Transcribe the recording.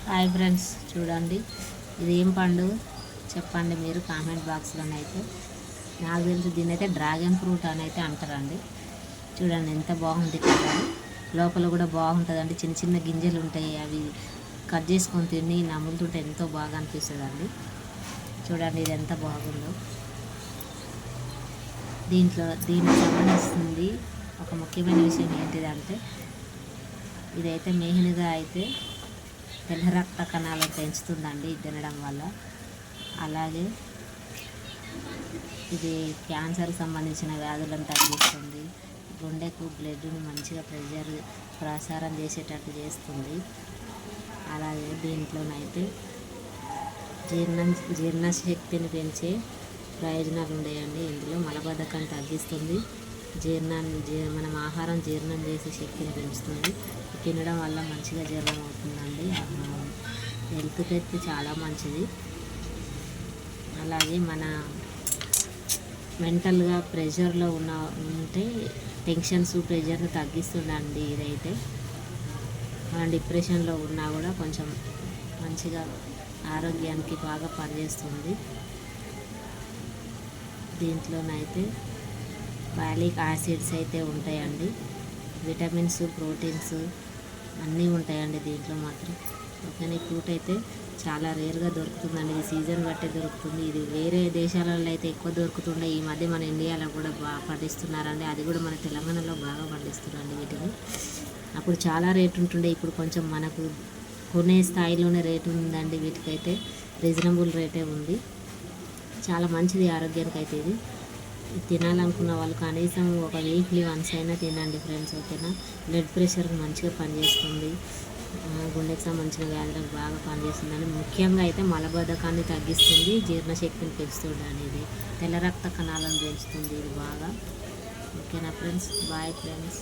Hi friends, చూడండి ఇది ఏం పండు చెప్పండి మీరు కామెంట్ బాక్స్లోనైతే. నాకు తెలిసి దీని అయితే డ్రాగన్ ఫ్రూట్ అని అయితే అంటారండి. చూడండి ఎంత బాగుంది కదా, లోపల కూడా బాగుంటుందండి. చిన్న చిన్న గింజలు ఉంటాయి, అవి కట్ చేసుకొని తిని నములుతుంటే ఎంతో బాగా అనిపిస్తుందండి. చూడండి ఇది ఎంత బాగుందో. దీనికి సంబంధిస్తుంది ఒక ముఖ్యమైన విషయం ఏంటిదంటే, ఇదైతే మెయిన్గా అయితే తెల్ల రక్త కణాలను పెంచుతుందండి ఇది తినడం వల్ల. అలాగే ఇది క్యాన్సర్కి సంబంధించిన వ్యాధులను తగ్గిస్తుంది, గుండెకు బ్లడ్ని మంచిగా ప్రసారం చేసేటట్టు చేస్తుంది. అలాగే దీంట్లోనైతే జీర్ణశక్తిని పెంచే ప్రయోజనాలు ఉన్నాయండి. ఇందులో మలబద్ధకాన్ని తగ్గిస్తుంది, మనం ఆహారం జీర్ణం చేసే శక్తిని పెంచుతుంది. తినడం వల్ల మంచిగా జీర్ణం అవుతుందండి. హెల్త్కి అయితే చాలా మంచిది. అలాగే మన మెంటల్గా ప్రెషర్లో ఉంటే టెన్షన్స్ ప్రెషర్ని తగ్గిస్తుందండి. ఇదైతే మనం డిప్రెషన్లో ఉన్నా కూడా కొంచెం మంచిగా ఆరోగ్యానికి బాగా పనిచేస్తుంది. దీంట్లోనైతే ఫాలిక్ యాసిడ్స్ అయితే ఉంటాయండి, విటమిన్స్, ప్రోటీన్స్ అన్నీ ఉంటాయండి దీంట్లో మాత్రం. ఓకేనా, ఫ్రూట్ అయితే చాలా రేర్గా దొరుకుతుందండి. ఇది సీజన్ బట్టే దొరుకుతుంది. ఇది వేరే దేశాలలో అయితే ఎక్కువ దొరుకుతుండే, ఈ మధ్య మన ఇండియాలో కూడా బాగా పండిస్తున్నారండి. అది కూడా మన తెలంగాణలో బాగా పండిస్తున్నారండి వీటిని. అప్పుడు చాలా రేటు ఉంటుండే, ఇప్పుడు కొంచెం మనకు కొనే స్థాయిలోనే రేటు ఉందండి. వీటికైతే రీజనబుల్ రేటే ఉంది. చాలా మంచిది ఆరోగ్యానికి అయితే. ఇది తినాలనుకున్న వాళ్ళు కనీసం ఒక వీక్లీ వన్స్ అయినా తినండి ఫ్రెండ్స్. ఓకేనా, బ్లడ్ ప్రెషర్కి మంచిగా పనిచేస్తుంది, గుండెకి సంబంధించిన వ్యాధులకు బాగా పనిచేస్తుందని. ముఖ్యంగా అయితే మలబద్ధకాన్ని తగ్గిస్తుంది, జీర్ణశక్తిని పెంచుతుంది అనేది, తెల్ల రక్త కణాలను పెంచుతుంది ఇది బాగా. ఓకేనా ఫ్రెండ్స్, బాయ్ ఫ్రెండ్స్.